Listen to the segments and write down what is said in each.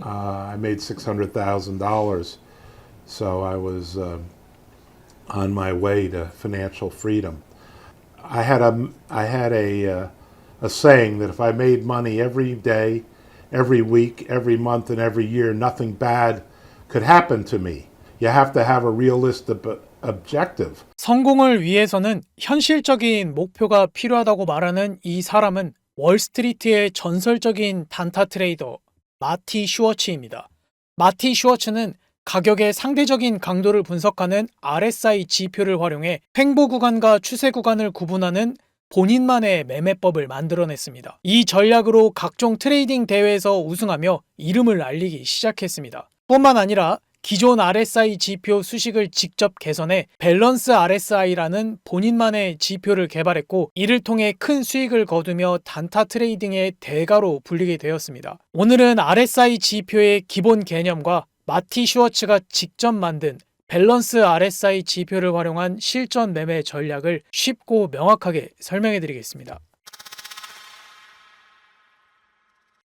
I made $600,000, so I was on my way to financial freedom. I had a saying that if I made money every day, every week, every month, and every year, nothing bad could happen to me. You have to have a realistic objective. 성공을 위해서는 현실적인 목표가 필요하다고 말하는 이 사람은 월스트리트의 전설적인 단타 트레이더 마티 슈워츠입니다. 마티 슈워츠는 가격의 상대적인 강도를 분석하는 RSI 지표를 활용해 횡보 구간과 추세 구간을 구분하는 본인만의 매매법을 만들어냈습니다. 이 전략으로 각종 트레이딩 대회에서 우승하며 이름을 알리기 시작했습니다. 뿐만 아니라 기존 RSI 지표 수식을 직접 개선해 밸런스 RSI라는 본인만의 지표를 개발했고, 이를 통해 큰 수익을 거두며 단타 트레이딩의 대가로 불리게 되었습니다. 오늘은 RSI 지표의 기본 개념과 마티 슈워츠가 직접 만든 밸런스 RSI 지표를 활용한 실전 매매 전략을 쉽고 명확하게 설명해 드리겠습니다.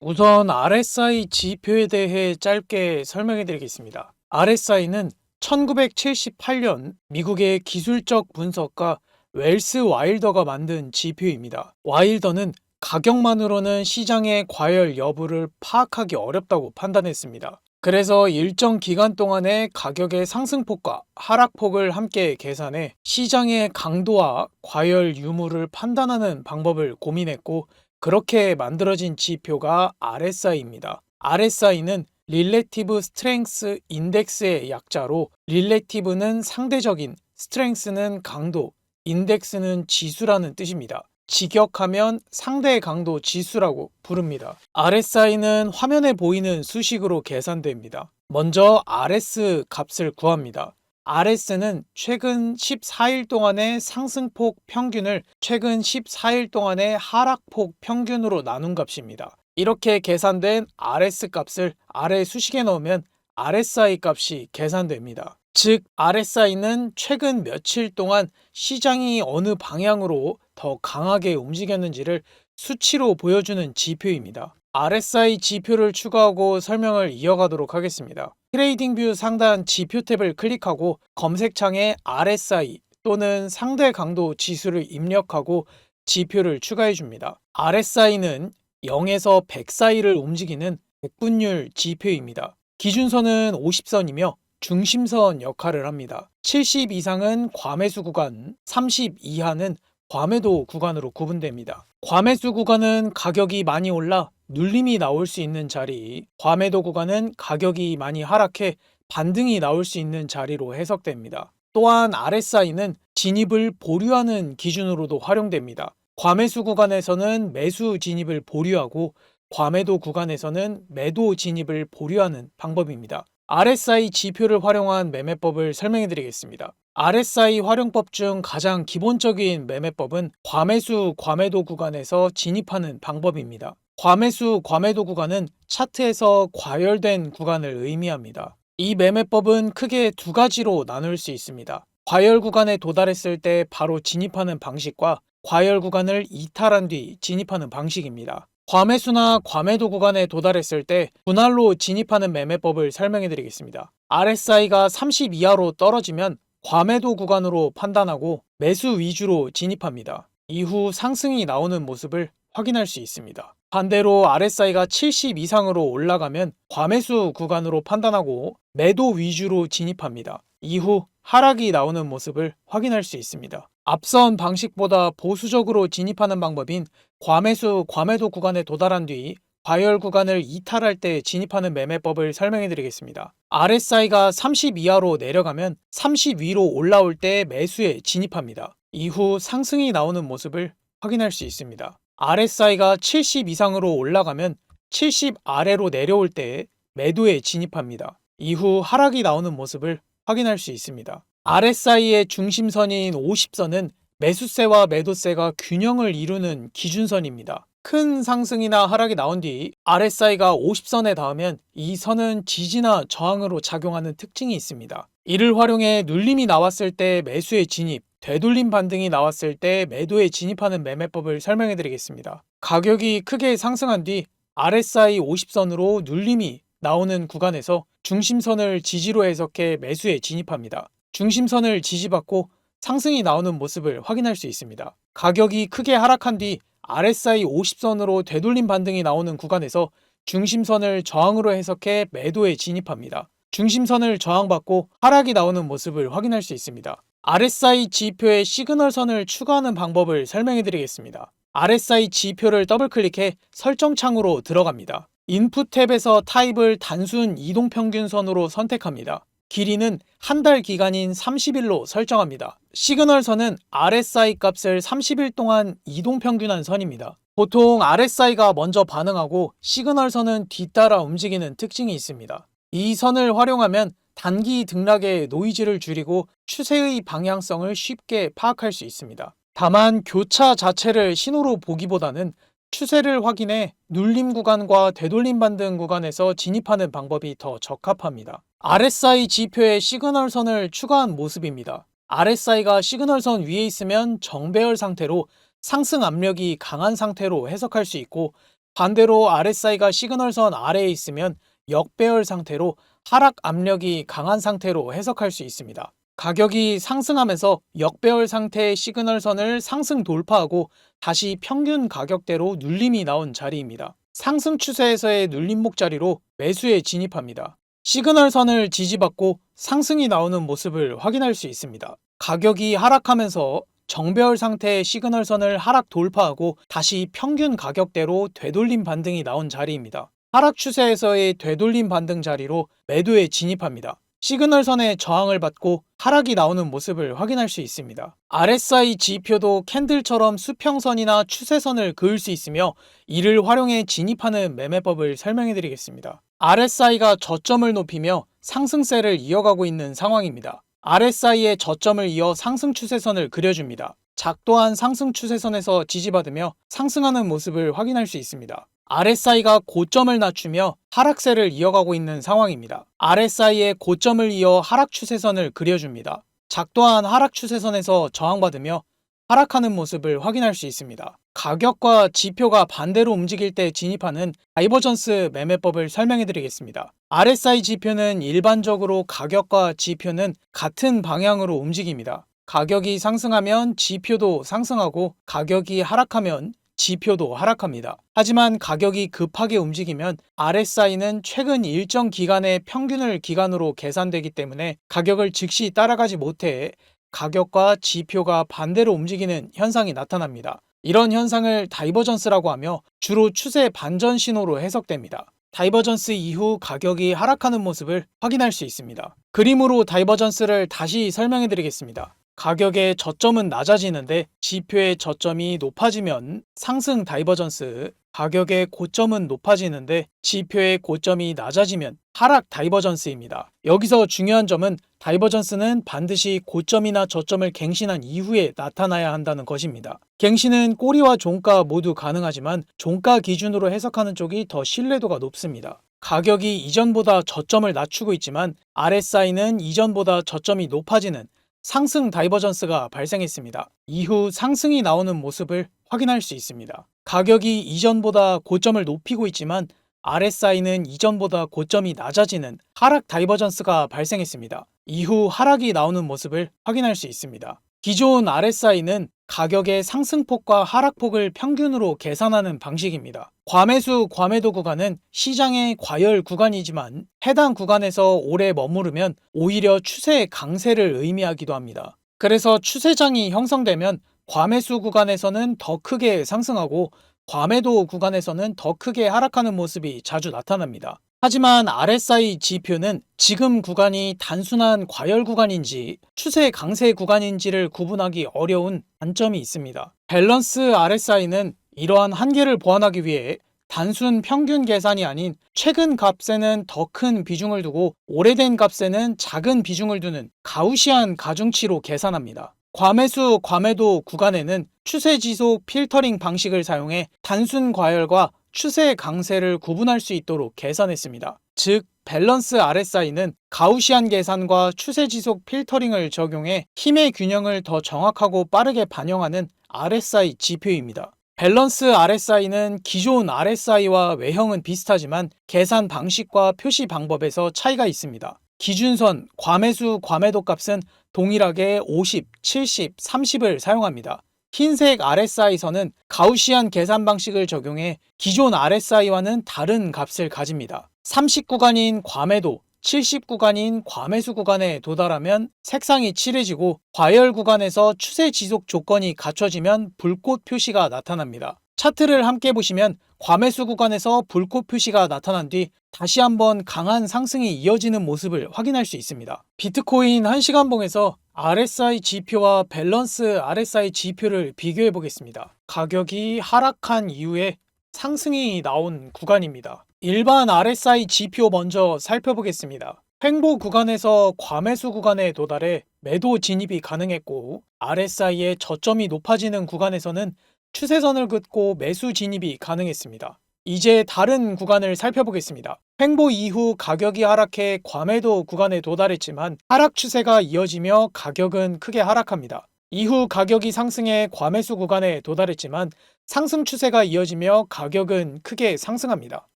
우선 RSI 지표에 대해 짧게 설명해 드리겠습니다. RSI는 1978년 미국의 기술적 분석가 웰스 와일더가 만든 지표입니다. 와일더는 가격만으로는 시장의 과열 여부를 파악하기 어렵다고 판단했습니다. 그래서 일정 기간 동안의 가격의 상승폭과 하락폭을 함께 계산해 시장의 강도와 과열 유무를 판단하는 방법을 고민했고, 그렇게 만들어진 지표가 RSI입니다. RSI는 Relative Strength Index의 약자로, Relative는 상대적인, Strength는 강도, Index는 지수라는 뜻입니다. 직역하면 상대 강도 지수라고 부릅니다. RSI는 화면에 보이는 수식으로 계산됩니다. 먼저 RS 값을 구합니다. RS는 최근 14일 동안의 상승폭 평균을 최근 14일 동안의 하락폭 평균으로 나눈 값입니다. 이렇게 계산된 RS 값을 아래 수식에 넣으면 RSI 값이 계산됩니다. 즉, RSI는 최근 며칠 동안 시장이 어느 방향으로 더 강하게 움직였는지를 수치로 보여주는 지표입니다. RSI 지표를 추가하고 설명을 이어가도록 하겠습니다. 트레이딩뷰 상단 지표 탭을 클릭하고 검색창에 RSI 또는 상대 강도 지수를 입력하고 지표를 추가해 줍니다. RSI는 0에서 100 사이를 움직이는 백분율 지표입니다. 기준선은 50선이며 중심선 역할을 합니다. 70 이상은 과매수 구간, 30 이하는 과매도 구간으로 구분됩니다. 과매수 구간은 가격이 많이 올라 눌림이 나올 수 있는 자리, 과매도 구간은 가격이 많이 하락해 반등이 나올 수 있는 자리로 해석됩니다. 또한 RSI는 진입을 보류하는 기준으로도 활용됩니다. 과매수 구간에서는 매수 진입을 보류하고, 과매도 구간에서는 매도 진입을 보류하는 방법입니다. RSI 지표를 활용한 매매법을 설명해 드리겠습니다. RSI 활용법 중 가장 기본적인 매매법은 과매수, 과매도 구간에서 진입하는 방법입니다. 과매수, 과매도 구간은 차트에서 과열된 구간을 의미합니다. 이 매매법은 크게 두 가지로 나눌 수 있습니다. 과열 구간에 도달했을 때 바로 진입하는 방식과 과열 구간을 이탈한 뒤 진입하는 방식입니다. 과매수나 과매도 구간에 도달했을 때 분할로 진입하는 매매법을 설명해 드리겠습니다. RSI가 30 이하로 떨어지면 과매도 구간으로 판단하고 매수 위주로 진입합니다. 이후 상승이 나오는 모습을 확인할 수 있습니다. 반대로 RSI가 70 이상으로 올라가면 과매수 구간으로 판단하고 매도 위주로 진입합니다. 이후 하락이 나오는 모습을 확인할 수 있습니다. 앞선 방식보다 보수적으로 진입하는 방법인 과매수, 과매도 구간에 도달한 뒤 과열 구간을 이탈할 때 진입하는 매매법을 설명해 드리겠습니다. RSI가 30 이하로 내려가면 30 위로 올라올 때 매수에 진입합니다. 이후 상승이 나오는 모습을 확인할 수 있습니다. RSI가 70 이상으로 올라가면 70 아래로 내려올 때 매도에 진입합니다. 이후 하락이 나오는 모습을 확인할 수 있습니다. RSI의 중심선인 50선은 매수세와 매도세가 균형을 이루는 기준선입니다. 큰 상승이나 하락이 나온 뒤 RSI가 50선에 닿으면 이 선은 지지나 저항으로 작용하는 특징이 있습니다. 이를 활용해 눌림이 나왔을 때 매수에 진입, 되돌림 반등이 나왔을 때 매도에 진입하는 매매법을 설명해 드리겠습니다. 가격이 크게 상승한 뒤 RSI 50선으로 눌림이 나오는 구간에서 중심선을 지지로 해석해 매수에 진입합니다. 중심선을 지지받고 상승이 나오는 모습을 확인할 수 있습니다. 가격이 크게 하락한 뒤 RSI 50선으로 되돌림 반등이 나오는 구간에서 중심선을 저항으로 해석해 매도에 진입합니다. 중심선을 저항받고 하락이 나오는 모습을 확인할 수 있습니다. RSI 지표에 시그널선을 추가하는 방법을 설명해 드리겠습니다. RSI 지표를 더블클릭해 설정 창으로 들어갑니다. 인풋 탭에서 타입을 단순 이동평균선으로 선택합니다. 길이는 한 달 기간인 30일로 설정합니다. 시그널선은 RSI 값을 30일 동안 이동평균한 선입니다. 보통 RSI가 먼저 반응하고 시그널선은 뒤따라 움직이는 특징이 있습니다. 이 선을 활용하면 단기 등락의 노이즈를 줄이고 추세의 방향성을 쉽게 파악할 수 있습니다. 다만 교차 자체를 신호로 보기보다는 추세를 확인해 눌림 구간과 되돌림 반등 구간에서 진입하는 방법이 더 적합합니다. RSI 지표에 시그널선을 추가한 모습입니다. RSI가 시그널선 위에 있으면 정배열 상태로 상승 압력이 강한 상태로 해석할 수 있고, 반대로 RSI가 시그널선 아래에 있으면 역배열 상태로 하락 압력이 강한 상태로 해석할 수 있습니다. 가격이 상승하면서 역배열 상태의 시그널선을 상승 돌파하고 다시 평균 가격대로 눌림이 나온 자리입니다. 상승 추세에서의 눌림목 자리로 매수에 진입합니다. 시그널선을 지지받고 상승이 나오는 모습을 확인할 수 있습니다. 가격이 하락하면서 정배열 상태의 시그널선을 하락 돌파하고 다시 평균 가격대로 되돌림 반등이 나온 자리입니다. 하락 추세에서의 되돌림 반등 자리로 매도에 진입합니다. 시그널선의 저항을 받고 하락이 나오는 모습을 확인할 수 있습니다. RSI 지표도 캔들처럼 수평선이나 추세선을 그을 수 있으며 이를 활용해 진입하는 매매법을 설명해 드리겠습니다. RSI가 저점을 높이며 상승세를 이어가고 있는 상황입니다. RSI의 저점을 이어 상승 추세선을 그려줍니다. 작도한 상승 추세선에서 지지받으며 상승하는 모습을 확인할 수 있습니다. RSI가 고점을 낮추며 하락세를 이어가고 있는 상황입니다. RSI의 고점을 이어 하락 추세선을 그려줍니다. 작도한 하락 추세선에서 저항받으며 하락하는 모습을 확인할 수 있습니다. 가격과 지표가 반대로 움직일 때 진입하는 다이버전스 매매법을 설명해 드리겠습니다. RSI 지표는 일반적으로 가격과 지표는 같은 방향으로 움직입니다. 가격이 상승하면 지표도 상승하고 가격이 하락하면 지표도 하락합니다. 하지만 가격이 급하게 움직이면 RSI는 최근 일정 기간의 평균을 기간으로 계산되기 때문에 가격을 즉시 따라가지 못해 가격과 지표가 반대로 움직이는 현상이 나타납니다. 이런 현상을 다이버전스라고 하며 주로 추세 반전 신호로 해석됩니다. 다이버전스 이후 가격이 하락하는 모습을 확인할 수 있습니다. 그림으로 다이버전스를 다시 설명해 드리겠습니다. 가격의 저점은 낮아지는데 지표의 저점이 높아지면 상승 다이버전스, 가격의 고점은 높아지는데 지표의 고점이 낮아지면 하락 다이버전스입니다. 여기서 중요한 점은 다이버전스는 반드시 고점이나 저점을 갱신한 이후에 나타나야 한다는 것입니다. 갱신은 꼬리와 종가 모두 가능하지만 종가 기준으로 해석하는 쪽이 더 신뢰도가 높습니다. 가격이 이전보다 저점을 낮추고 있지만 RSI는 이전보다 저점이 높아지는 상승 다이버전스가 발생했습니다. 이후 상승이 나오는 모습을 확인할 수 있습니다. 가격이 이전보다 고점을 높이고 있지만 RSI는 이전보다 고점이 낮아지는 하락 다이버전스가 발생했습니다. 이후 하락이 나오는 모습을 확인할 수 있습니다. 기존 RSI는 가격의 상승폭과 하락폭을 평균으로 계산하는 방식입니다. 과매수, 과매도 구간은 시장의 과열 구간이지만 해당 구간에서 오래 머무르면 오히려 추세의 강세를 의미하기도 합니다. 그래서 추세장이 형성되면 과매수 구간에서는 더 크게 상승하고 과매도 구간에서는 더 크게 하락하는 모습이 자주 나타납니다. 하지만 RSI 지표는 지금 구간이 단순한 과열 구간인지 추세 강세 구간인지를 구분하기 어려운 단점이 있습니다. 밸런스 RSI는 이러한 한계를 보완하기 위해 단순 평균 계산이 아닌 최근 값에는 더 큰 비중을 두고 오래된 값에는 작은 비중을 두는 가우시안 가중치로 계산합니다. 과매수, 과매도 구간에는 추세 지속 필터링 방식을 사용해 단순 과열과 추세 강세를 구분할 수 있도록 계산했습니다. 즉, 밸런스 RSI는 가우시안 계산과 추세 지속 필터링을 적용해 힘의 균형을 더 정확하고 빠르게 반영하는 RSI 지표입니다. 밸런스 RSI는 기존 RSI와 외형은 비슷하지만 계산 방식과 표시 방법에서 차이가 있습니다. 기준선, 과매수, 과매도 값은 동일하게 50, 70, 30을 사용합니다. 흰색 RSI선은 가우시안 계산 방식을 적용해 기존 RSI와는 다른 값을 가집니다. 30 구간인 과매도, 70 구간인 과매수 구간에 도달하면 색상이 칠해지고 과열 구간에서 추세 지속 조건이 갖춰지면 불꽃 표시가 나타납니다. 차트를 함께 보시면 과매수 구간에서 불꽃 표시가 나타난 뒤 다시 한번 강한 상승이 이어지는 모습을 확인할 수 있습니다. 비트코인 1시간봉에서 RSI 지표와 밸런스 RSI 지표를 비교해 보겠습니다. 가격이 하락한 이후에 상승이 나온 구간입니다. 일반 RSI 지표 먼저 살펴보겠습니다. 횡보 구간에서 과매수 구간에 도달해 매도 진입이 가능했고 RSI의 저점이 높아지는 구간에서는 추세선을 긋고 매수 진입이 가능했습니다. 이제 다른 구간을 살펴보겠습니다. 횡보 이후 가격이 하락해 과매도 구간에 도달했지만 하락 추세가 이어지며 가격은 크게 하락합니다. 이후 가격이 상승해 과매수 구간에 도달했지만 상승 추세가 이어지며 가격은 크게 상승합니다.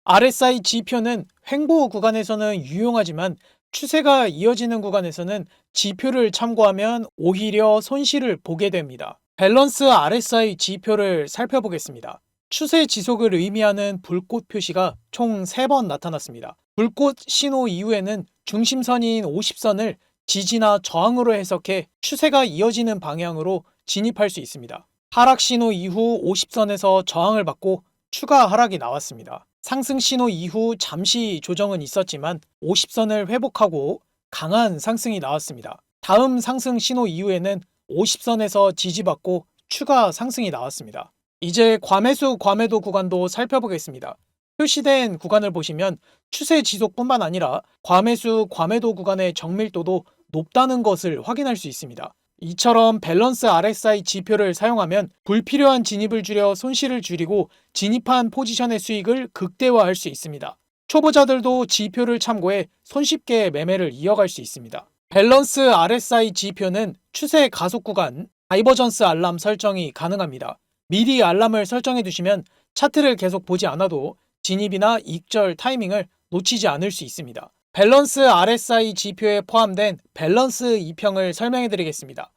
RSI 지표는 횡보 구간에서는 유용하지만 추세가 이어지는 구간에서는 지표를 참고하면 오히려 손실을 보게 됩니다. 밸런스 RSI 지표를 살펴보겠습니다. 추세 지속을 의미하는 불꽃 표시가 총 3번 나타났습니다. 불꽃 신호 이후에는 중심선인 50선을 지지나 저항으로 해석해 추세가 이어지는 방향으로 진입할 수 있습니다. 하락 신호 이후 50선에서 저항을 받고 추가 하락이 나왔습니다. 상승 신호 이후 잠시 조정은 있었지만 50선을 회복하고 강한 상승이 나왔습니다. 다음 상승 신호 이후에는 50선에서 지지받고 추가 상승이 나왔습니다. 이제 과매수, 과매도 구간도 살펴보겠습니다. 표시된 구간을 보시면 추세 지속뿐만 아니라 과매수, 과매도 구간의 정밀도도 높다는 것을 확인할 수 있습니다. 이처럼 밸런스 RSI 지표를 사용하면 불필요한 진입을 줄여 손실을 줄이고 진입한 포지션의 수익을 극대화할 수 있습니다. 초보자들도 지표를 참고해 손쉽게 매매를 이어갈 수 있습니다. 밸런스 RSI 지표는 추세 가속 구간, 다이버전스 알람 설정이 가능합니다. 미리 알람을 설정해 두시면 차트를 계속 보지 않아도 진입이나 익절 타이밍을 놓치지 않을 수 있습니다. 밸런스 RSI 지표에 포함된 밸런스 2평을 설명해 드리겠습니다.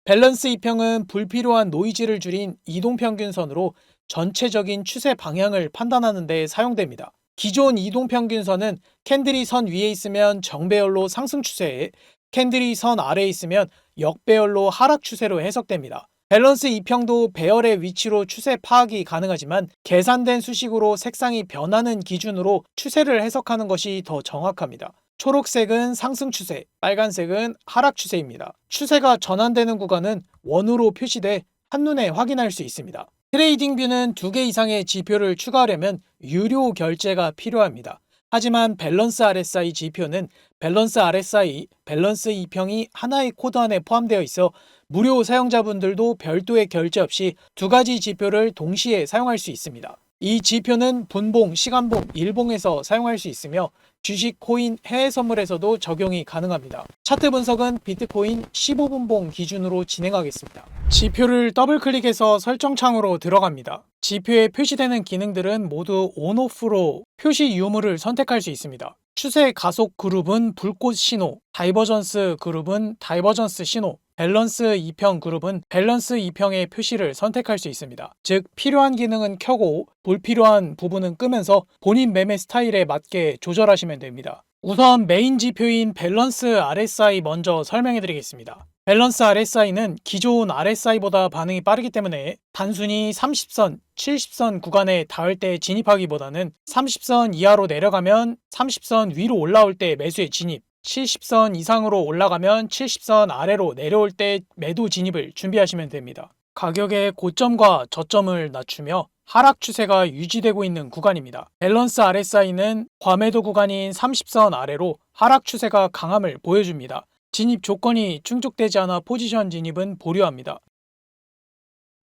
밸런스 2평은 불필요한 노이즈를 줄인 이동평균선으로 전체적인 추세 방향을 판단하는 데 사용됩니다. 기존 이동평균선은 캔들이 선 위에 있으면 정배열로 상승 추세에, 캔들이 선 아래에 있으면 역배열로 하락 추세로 해석됩니다. 밸런스 2평도 배열의 위치로 추세 파악이 가능하지만 계산된 수식으로 색상이 변하는 기준으로 추세를 해석하는 것이 더 정확합니다. 초록색은 상승 추세, 빨간색은 하락 추세입니다. 추세가 전환되는 구간은 원으로 표시돼 한눈에 확인할 수 있습니다. 트레이딩 뷰는 2개 이상의 지표를 추가하려면 유료 결제가 필요합니다. 하지만 밸런스 RSI 지표는 밸런스 RSI, 밸런스 2평이 하나의 코드 안에 포함되어 있어 무료 사용자분들도 별도의 결제 없이 2가지 지표를 동시에 사용할 수 있습니다. 이 지표는 분봉, 시간봉, 일봉에서 사용할 수 있으며 주식, 코인, 해외 선물에서도 적용이 가능합니다. 차트 분석은 비트코인 15분봉 기준으로 진행하겠습니다. 지표를 더블클릭해서 설정창으로 들어갑니다. 지표에 표시되는 기능들은 모두 ON/OFF로 표시 유무를 선택할 수 있습니다. 추세 가속 그룹은 불꽃 신호, 다이버전스 그룹은 다이버전스 신호, 밸런스 2평 그룹은 밸런스 2평의 표시를 선택할 수 있습니다. 즉 필요한 기능은 켜고 불필요한 부분은 끄면서 본인 매매 스타일에 맞게 조절하시면 됩니다. 우선 메인 지표인 밸런스 RSI 먼저 설명해 드리겠습니다. 밸런스 RSI는 기존 RSI보다 반응이 빠르기 때문에 단순히 30선, 70선 구간에 닿을 때 진입하기보다는 30선 이하로 내려가면 30선 위로 올라올 때 매수에 진입, 70선 이상으로 올라가면 70선 아래로 내려올 때 매도 진입을 준비하시면 됩니다. 가격의 고점과 저점을 낮추며 하락 추세가 유지되고 있는 구간입니다. 밸런스 RSI는 과매도 구간인 30선 아래로 하락 추세가 강함을 보여줍니다. 진입 조건이 충족되지 않아 포지션 진입은 보류합니다.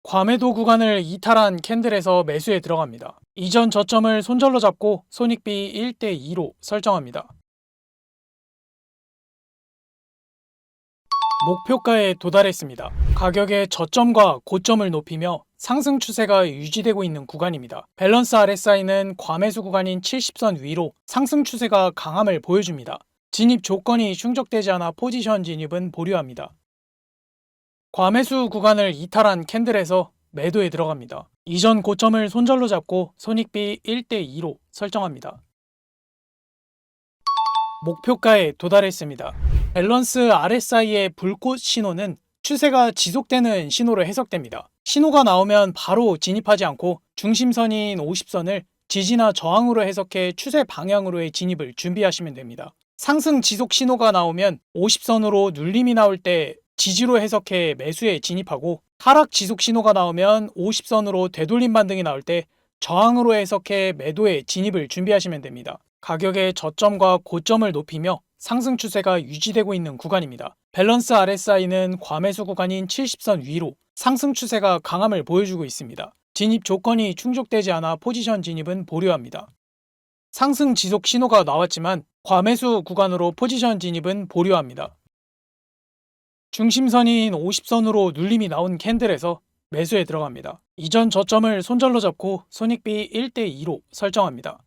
과매도 구간을 이탈한 캔들에서 매수에 들어갑니다. 이전 저점을 손절로 잡고 손익비 1:2로 설정합니다. 목표가에 도달했습니다. 가격의 저점과 고점을 높이며 상승 추세가 유지되고 있는 구간입니다. 밸런스 RSI는 과매수 구간인 70선 위로 상승 추세가 강함을 보여줍니다. 진입 조건이 충족되지 않아 포지션 진입은 보류합니다. 과매수 구간을 이탈한 캔들에서 매도에 들어갑니다. 이전 고점을 손절로 잡고 손익비 1대2로 설정합니다. 목표가에 도달했습니다. 밸런스 RSI의 불꽃 신호는 추세가 지속되는 신호로 해석됩니다. 신호가 나오면 바로 진입하지 않고 중심선인 50선을 지지나 저항으로 해석해 추세 방향으로의 진입을 준비하시면 됩니다. 상승 지속 신호가 나오면 50선으로 눌림이 나올 때 지지로 해석해 매수에 진입하고, 하락 지속 신호가 나오면 50선으로 되돌림 반등이 나올 때 저항으로 해석해 매도에 진입을 준비하시면 됩니다. 가격의 저점과 고점을 높이며 상승 추세가 유지되고 있는 구간입니다. 밸런스 RSI는 과매수 구간인 70선 위로 상승 추세가 강함을 보여주고 있습니다. 진입 조건이 충족되지 않아 포지션 진입은 보류합니다. 상승 지속 신호가 나왔지만 과매수 구간으로 포지션 진입은 보류합니다. 중심선인 50선으로 눌림이 나온 캔들에서 매수에 들어갑니다. 이전 저점을 손절로 잡고 손익비 1대2로 설정합니다.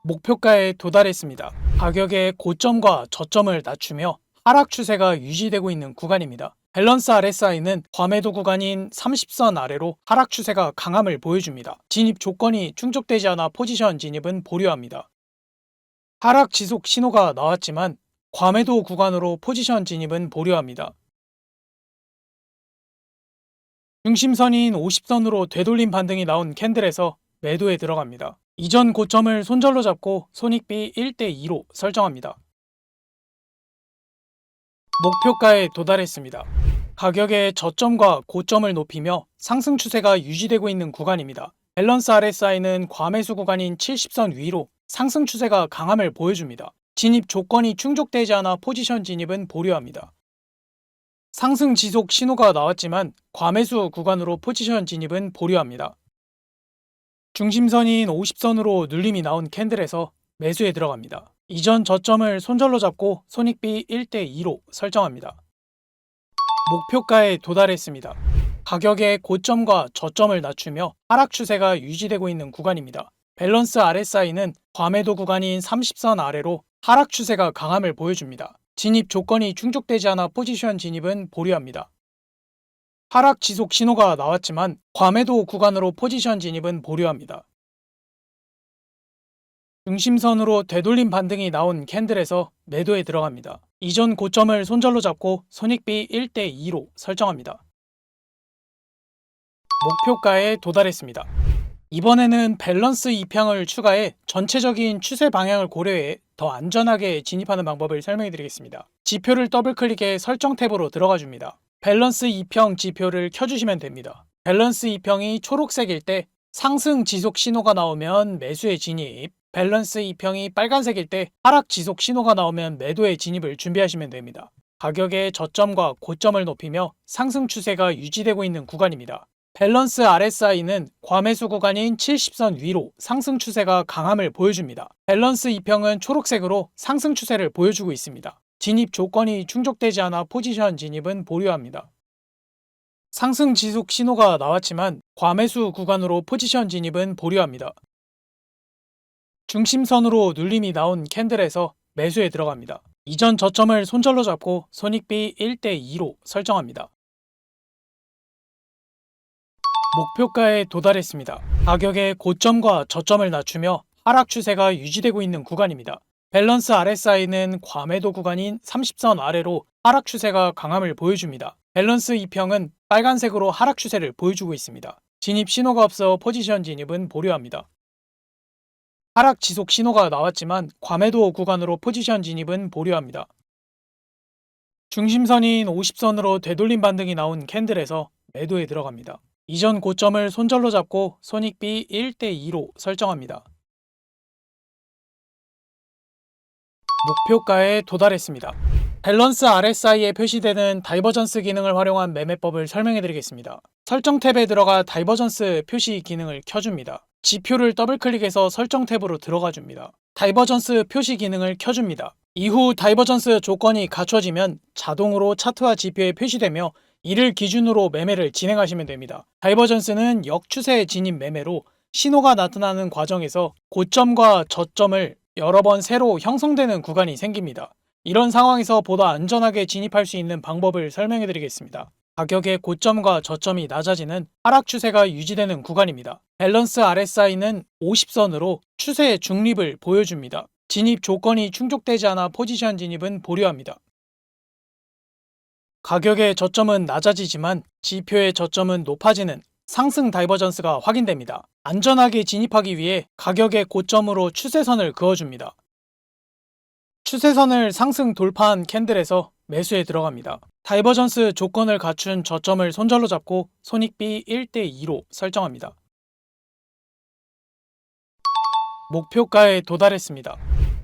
목표가에 도달했습니다. 가격의 고점과 저점을 낮추며 하락 추세가 유지되고 있는 구간입니다. 밸런스 RSI는 과매도 구간인 30선 아래로 하락 추세가 강함을 보여줍니다. 진입 조건이 충족되지 않아 포지션 진입은 보류합니다. 하락 지속 신호가 나왔지만 과매도 구간으로 포지션 진입은 보류합니다. 중심선인 50선으로 되돌림 반등이 나온 캔들에서 매도에 들어갑니다. 이전 고점을 손절로 잡고 손익비 1대2로 설정합니다. 목표가에 도달했습니다. 가격의 저점과 고점을 높이며 상승 추세가 유지되고 있는 구간입니다. 밸런스 RSI는 과매수 구간인 70선 위로 상승 추세가 강함을 보여줍니다. 진입 조건이 충족되지 않아 포지션 진입은 보류합니다. 상승 지속 신호가 나왔지만 과매수 구간으로 포지션 진입은 보류합니다. 중심선인 50선으로 눌림이 나온 캔들에서 매수에 들어갑니다. 이전 저점을 손절로 잡고 손익비 1대2로 설정합니다. 목표가에 도달했습니다. 가격의 고점과 저점을 낮추며 하락 추세가 유지되고 있는 구간입니다. 밸런스 RSI는 과매도 구간인 30선 아래로 하락 추세가 강함을 보여줍니다. 진입 조건이 충족되지 않아 포지션 진입은 보류합니다. 하락 지속 신호가 나왔지만 과매도 구간으로 포지션 진입은 보류합니다. 중심선으로 되돌림 반등이 나온 캔들에서 매도에 들어갑니다. 이전 고점을 손절로 잡고 손익비 1대2로 설정합니다. 목표가에 도달했습니다. 이번에는 밸런스 입향을 추가해 전체적인 추세 방향을 고려해 더 안전하게 진입하는 방법을 설명해 드리겠습니다. 지표를 더블클릭해 설정 탭으로 들어가 줍니다. 밸런스 입형 지표를 켜주시면 됩니다. 밸런스 입형이 초록색일 때 상승 지속 신호가 나오면 매수에 진입, 밸런스 입형이 빨간색일 때 하락 지속 신호가 나오면 매도에 진입을 준비하시면 됩니다. 가격의 저점과 고점을 높이며 상승 추세가 유지되고 있는 구간입니다. 밸런스 RSI는 과매수 구간인 70선 위로 상승 추세가 강함을 보여줍니다. 밸런스 입형은 초록색으로 상승 추세를 보여주고 있습니다. 진입 조건이 충족되지 않아 포지션 진입은 보류합니다. 상승 지속 신호가 나왔지만 과매수 구간으로 포지션 진입은 보류합니다. 중심선으로 눌림이 나온 캔들에서 매수에 들어갑니다. 이전 저점을 손절로 잡고 손익비 1대2로 설정합니다. 목표가에 도달했습니다. 가격의 고점과 저점을 낮추며 하락 추세가 유지되고 있는 구간입니다. 밸런스 RSI는 과매도 구간인 30선 아래로 하락 추세가 강함을 보여줍니다. 밸런스 입형은 빨간색으로 하락 추세를 보여주고 있습니다. 진입 신호가 없어 포지션 진입은 보류합니다. 하락 지속 신호가 나왔지만 과매도 구간으로 포지션 진입은 보류합니다. 중심선인 50선으로 되돌림 반등이 나온 캔들에서 매도에 들어갑니다. 이전 고점을 손절로 잡고 손익비 1대2로 설정합니다. 목표가에 도달했습니다. 밸런스 RSI에 표시되는 다이버전스 기능을 활용한 매매법을 설명해 드리겠습니다. 설정 탭에 들어가 다이버전스 표시 기능을 켜줍니다. 지표를 더블클릭해서 설정 탭으로 들어가 줍니다. 다이버전스 표시 기능을 켜줍니다. 이후 다이버전스 조건이 갖춰지면 자동으로 차트와 지표에 표시되며 이를 기준으로 매매를 진행하시면 됩니다. 다이버전스는 역추세 진입 매매로 신호가 나타나는 과정에서 고점과 저점을 여러 번 새로 형성되는 구간이 생깁니다. 이런 상황에서 보다 안전하게 진입할 수 있는 방법을 설명해 드리겠습니다. 가격의 고점과 저점이 낮아지는 하락 추세가 유지되는 구간입니다. 밸런스 RSI는 50선으로 추세의 중립을 보여줍니다. 진입 조건이 충족되지 않아 포지션 진입은 보류합니다. 가격의 저점은 낮아지지만 지표의 저점은 높아지는 상승 다이버전스가 확인됩니다. 안전하게 진입하기 위해 가격의 고점으로 추세선을 그어줍니다. 추세선을 상승 돌파한 캔들에서 매수에 들어갑니다. 다이버전스 조건을 갖춘 저점을 손절로 잡고 손익비 1대2로 설정합니다. 목표가에 도달했습니다.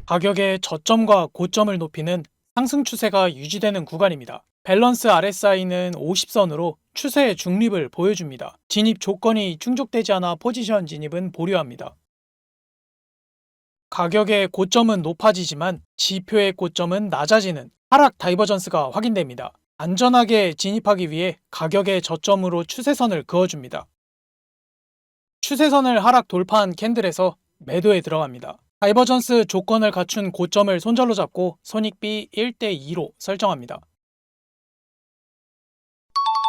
가격의 저점과 고점을 높이는 상승 추세가 유지되는 구간입니다. 밸런스 RSI는 50선으로 추세의 중립을 보여줍니다. 진입 조건이 충족되지 않아 포지션 진입은 보류합니다. 가격의 고점은 높아지지만 지표의 고점은 낮아지는 하락 다이버전스가 확인됩니다. 안전하게 진입하기 위해 가격의 저점으로 추세선을 그어줍니다. 추세선을 하락 돌파한 캔들에서 매도에 들어갑니다. 다이버전스 조건을 갖춘 고점을 손절로 잡고 손익비 1대2로 설정합니다.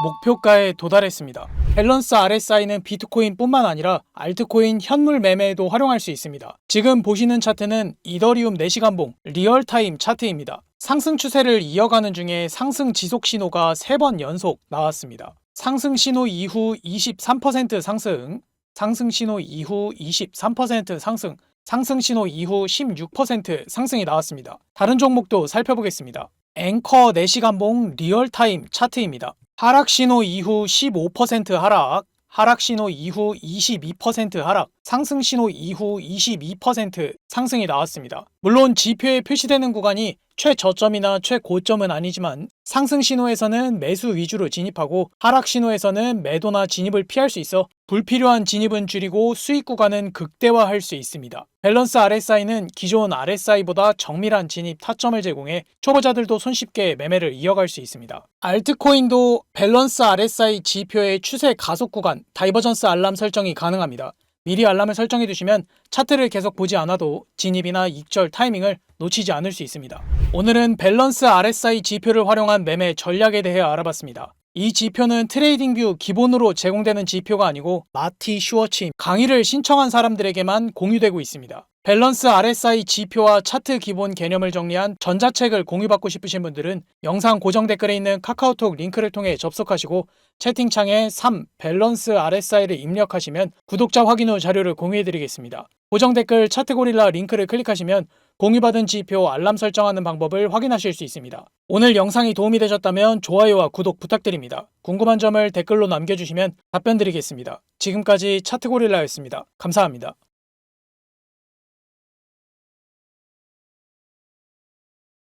목표가에 도달했습니다. 밸런스 RSI는 비트코인뿐만 아니라 알트코인 현물 매매에도 활용할 수 있습니다. 지금 보시는 차트는 이더리움 4시간봉 리얼타임 차트입니다. 상승 추세를 이어가는 중에 상승 지속 신호가 3번 연속 나왔습니다. 상승 신호 이후 23% 상승, 상승 신호 이후 23% 상승, 상승 신호 이후 16% 상승이 나왔습니다. 다른 종목도 살펴보겠습니다. 앵커 4시간봉 리얼타임 차트입니다. 하락 신호 이후 15% 하락, 하락 신호 이후 22% 하락, 상승 신호 이후 22% 상승이 나왔습니다. 물론 지표에 표시되는 구간이 최저점이나 최고점은 아니지만 상승 신호에서는 매수 위주로 진입하고 하락 신호에서는 매도나 진입을 피할 수 있어 불필요한 진입은 줄이고 수익 구간은 극대화할 수 있습니다. 밸런스 RSI는 기존 RSI보다 정밀한 진입 타점을 제공해 초보자들도 손쉽게 매매를 이어갈 수 있습니다. 알트코인도 밸런스 RSI 지표의 추세 가속 구간 다이버전스 알람 설정이 가능합니다. 미리 알람을 설정해 두시면 차트를 계속 보지 않아도 진입이나 익절 타이밍을 놓치지 않을 수 있습니다. 오늘은 밸런스 RSI 지표를 활용한 매매 전략에 대해 알아봤습니다. 이 지표는 트레이딩뷰 기본으로 제공되는 지표가 아니고 마티 슈워치 강의를 신청한 사람들에게만 공유되고 있습니다. 밸런스 RSI 지표와 차트 기본 개념을 정리한 전자책을 공유받고 싶으신 분들은 영상 고정 댓글에 있는 카카오톡 링크를 통해 접속하시고 채팅창에 3 밸런스 RSI를 입력하시면 구독자 확인 후 자료를 공유해드리겠습니다. 고정 댓글 차트고릴라 링크를 클릭하시면 공유받은 지표 알람 설정하는 방법을 확인하실 수 있습니다. 오늘 영상이 도움이 되셨다면 좋아요와 구독 부탁드립니다. 궁금한 점을 댓글로 남겨주시면 답변 드리겠습니다. 지금까지 차트고릴라였습니다. 감사합니다.